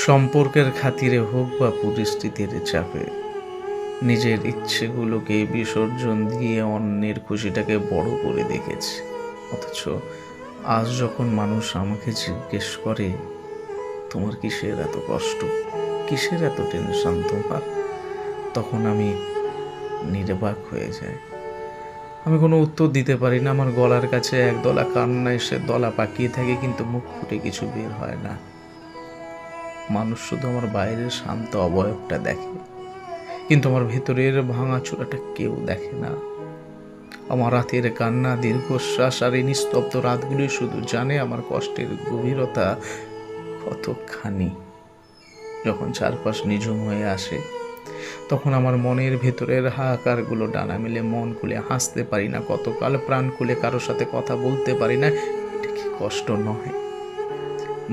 সম্পর্কের খাতিরে হোক বা পরিস্থিতির চাপে নিজের ইচ্ছেগুলোকে বিসর্জন দিয়ে অন্যের খুশিটাকে বড় করে দেখেছি। অথচ আজ যখন মানুষ আমাকে জিজ্ঞেস করে, তোমার কিসের এত কষ্ট, কিসের এত টেনশন তোমার, তখন আমি নির্বাক হয়ে যাই। আমি কোনো উত্তর দিতে পারি না। আমার গলার কাছে একদলা কান্না এসে দলা পাকিয়ে থাকে, কিন্তু মুখ ফুটে কিছু বের হয় না। মানুষ শুধু আমার বাইরের শান্ত অবয়বটা দেখে, কিন্তু আমার ভেতরের ভাঙা চূড়াটা কেউ দেখে না। আমার রাতের কান্না, দীর্ঘশ্বাস আর এই নিস্তব্ধ রাতগুলি শুধু জানে আমার কষ্টের গভীরতা কতখানি। যখন চারপাশ নিঝুম হয়ে আসে, তখন আমার মনের ভেতরের হাহাকারগুলো ডানা মেলে। মন খুলে হাসতে পারি না কতকাল, প্রাণ খুলে কারোর সাথে কথা বলতে পারি না। এটা কি কষ্ট নয়?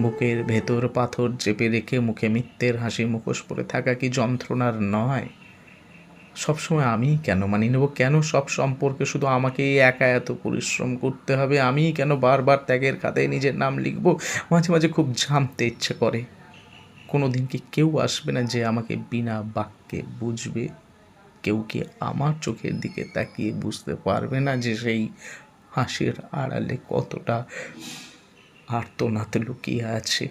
বুকের ভেতর পাথর চেপে রেখে মুখে মিথ্যের হাসি মুখোশ পরে থাকা কি যন্ত্রণার নয়? সবসময় আমিই কেন মানিয়ে নেব? কেন সব সম্পর্কে শুধু আমাকেই একা এত পরিশ্রম করতে হবে? আমিই কেন বারবার ত্যাগের খাতায় নিজের নাম লিখব? মাঝে মাঝে খুব জানতে ইচ্ছে করে, কোনো দিন কি কেউ আসবে না যে আমাকে বিনা বাক্যে বুঝবে? কেউ কি আমার চোখের দিকে তাকিয়ে বুঝতে পারবে না যে সেই হাসির আড়ালে কতটা আর্তনাদ লুকিয়ে আছে?